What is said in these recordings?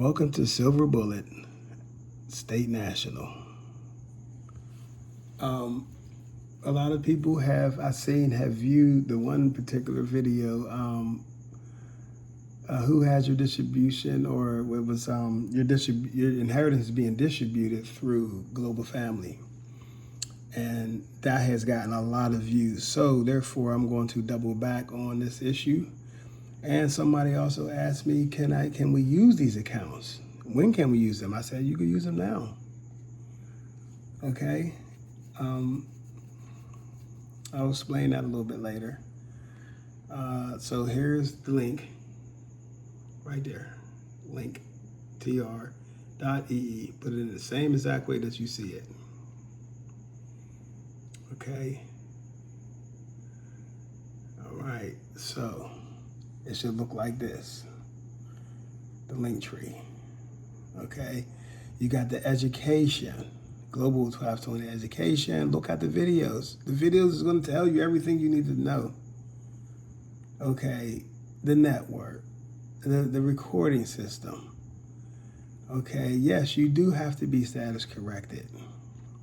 Welcome to Silver Bullet State National. A lot of people have viewed the one particular video. Who has your distribution, or it was your inheritance being distributed through Global Family, and that has gotten a lot of views. So therefore, I'm going to double back on this issue. And somebody also asked me, can we use these accounts? When can we use them? I said, you can use them now. Okay. I'll explain that a little bit later. So here's the link right there. Link tr.ee. Put it in the same exact way that you see it. Okay. All right. So it should look like this. The link tree. Okay. You got the education. Global 1220 education. Look at the videos. The videos is going to tell you everything you need to know. Okay. The network. The recording system. Okay. Yes, you do have to be status corrected.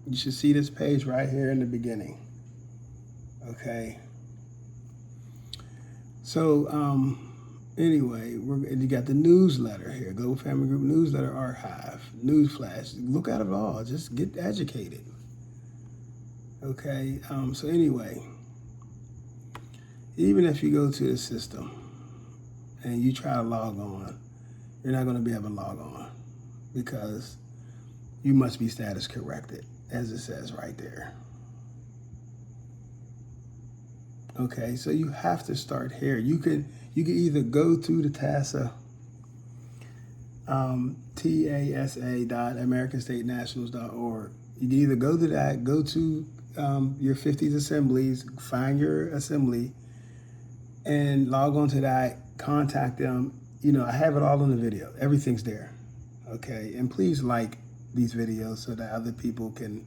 You should see this page right here in the beginning. Okay. So, anyway, you got the newsletter here, Global Family Group Newsletter Archive, Newsflash. Look at it all. Just get educated. Okay. So anyway, even if you go to the system and you try to log on, you're not going to be able to log on because you must be status corrected, as it says right there. Okay, so you have to start here. You can either go to the TASA, TASA.AmericanStateNationals.org. You can either go to that, go to your 50s assemblies, find your assembly, and log on to that, contact them. You know, I have it all in the video. Everything's there. Okay, and please like these videos so that other people can,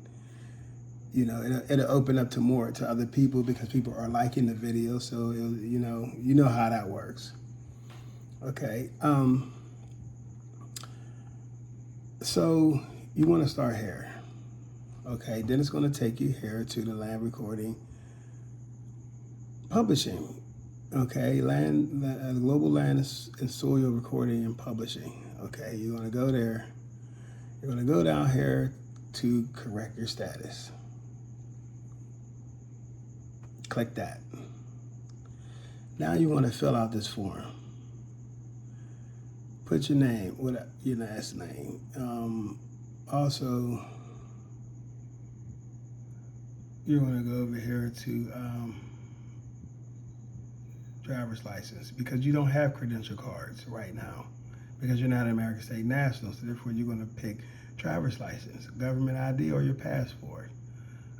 you know, it'll open up to other people because people are liking the video. So, you know how that works. Okay. So you want to start here. Okay. Then it's going to take you here to the land recording publishing. Okay. Global Land and Soil Recording and Publishing. Okay. You're going to go there. You're going to go down here to correct your status. Click that. Now you want to fill out this form. Put your name, your last name. Also, you want to go over here to driver's license, because you don't have credential cards right now because you're not an American State National. So therefore, you're going to pick driver's license, government ID, or your passport.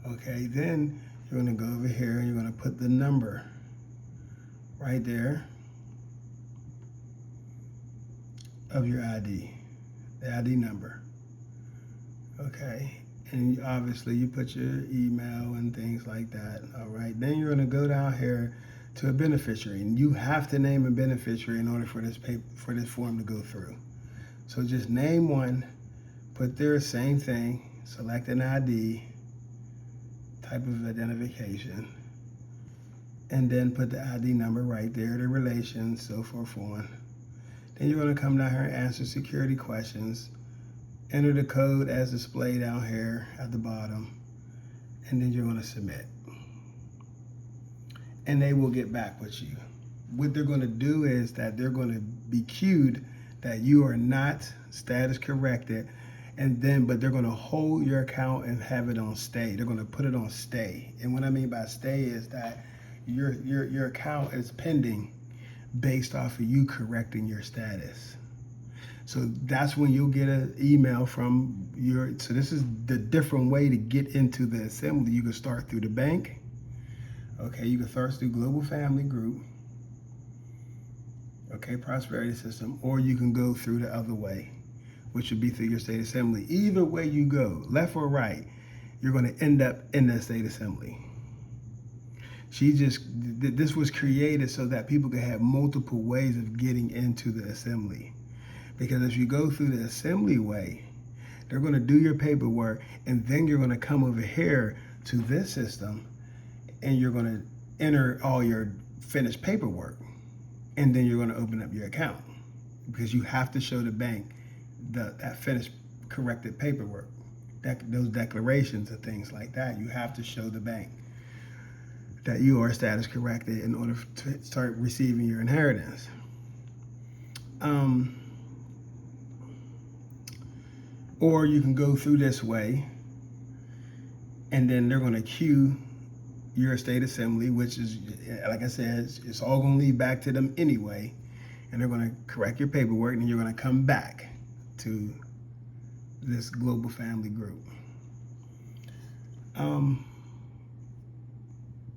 Okay, then you're going to go over here and you're going to put the number right there of your ID, the ID number. Okay, and obviously you put your email and things like that. All right, then you're going to go down here to a beneficiary, and you have to name a beneficiary in order for this form to go through. So just name one, put their same thing, select an ID, type of identification, and then put the ID number right there, the relations, so forth on. Then you're going to come down here and answer security questions, enter the code as displayed down here at the bottom, and then you're going to submit. And they will get back with you. What they're going to do is that they're going to be cued that you are not status corrected, but they're going to hold your account and have it on stay. They're going to put it on stay. And what I mean by stay is that your account is pending based off of you correcting your status. So that's when you'll get an email from so this is the different way to get into the assembly. You can start through the bank. Okay, you can start through Global Family Group. Okay, Prosperity System, or you can go through the other way, which would be through your state assembly. Either way you go, left or right, you're going to end up in that state assembly. This was created so that people could have multiple ways of getting into the assembly. Because if you go through the assembly way, they're going to do your paperwork, and then you're going to come over here to this system, and you're going to enter all your finished paperwork, and then you're going to open up your account, because you have to show the bank that finished corrected paperwork, those declarations and things like that. You have to show the bank that you are status corrected in order to start receiving your inheritance. Or you can go through this way, and then they're going to queue your estate assembly, which is, like I said, it's all going to lead back to them anyway, and they're going to correct your paperwork, and you're going to come back to this global family group. Let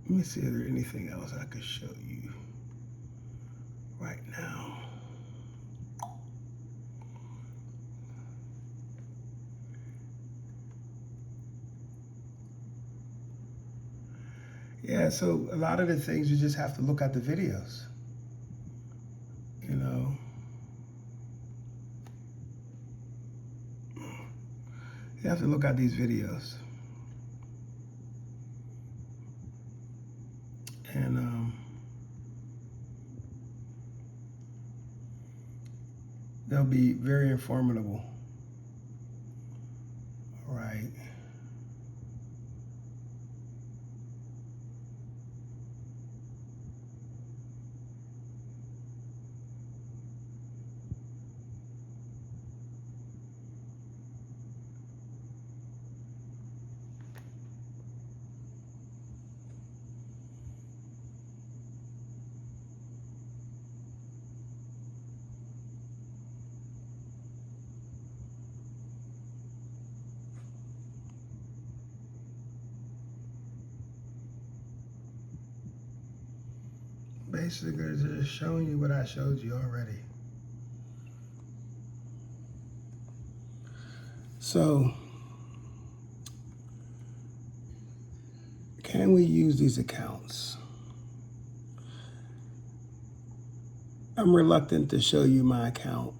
me see if there's anything else I could show you right now. Yeah, so a lot of the things you just have to look at the videos, you know. You have to look at these videos. And they'll be very informative. All right. Basically, just showing you what I showed you already. So, can we use these accounts? I'm reluctant to show you my account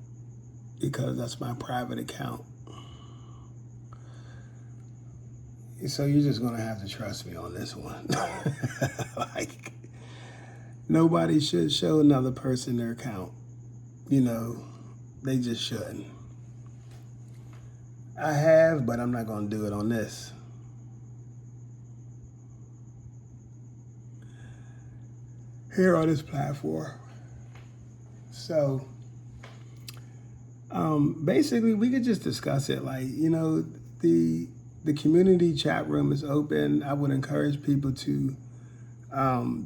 because that's my private account. So you're just gonna have to trust me on this one. Like, nobody should show another person their account. You know, they just shouldn't. I have, but I'm not gonna do it on this. Here on this platform. So, basically, we could just discuss it. Like, you know, the community chat room is open. I would encourage people to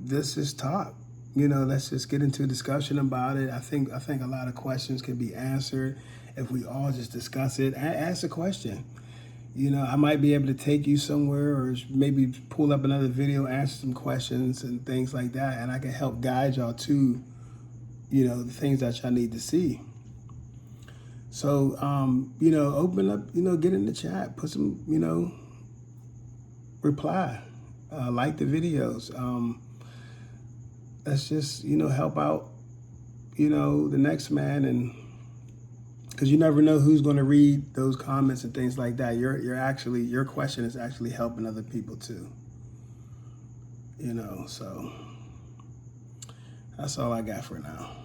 just talk. You know, let's just get into a discussion about it. I think a lot of questions can be answered if we all just discuss it. Ask a question. You know, I might be able to take you somewhere, or maybe pull up another video, answer some questions and things like that, and I can help guide y'all to, you know, the things that y'all need to see. So, you know, open up, you know, get in the chat, put some, you know, reply, like the videos. Let's just, you know, help out, you know, the next man, and because you never know who's going to read those comments and things like that. Your question is actually helping other people too. You know, so that's all I got for now.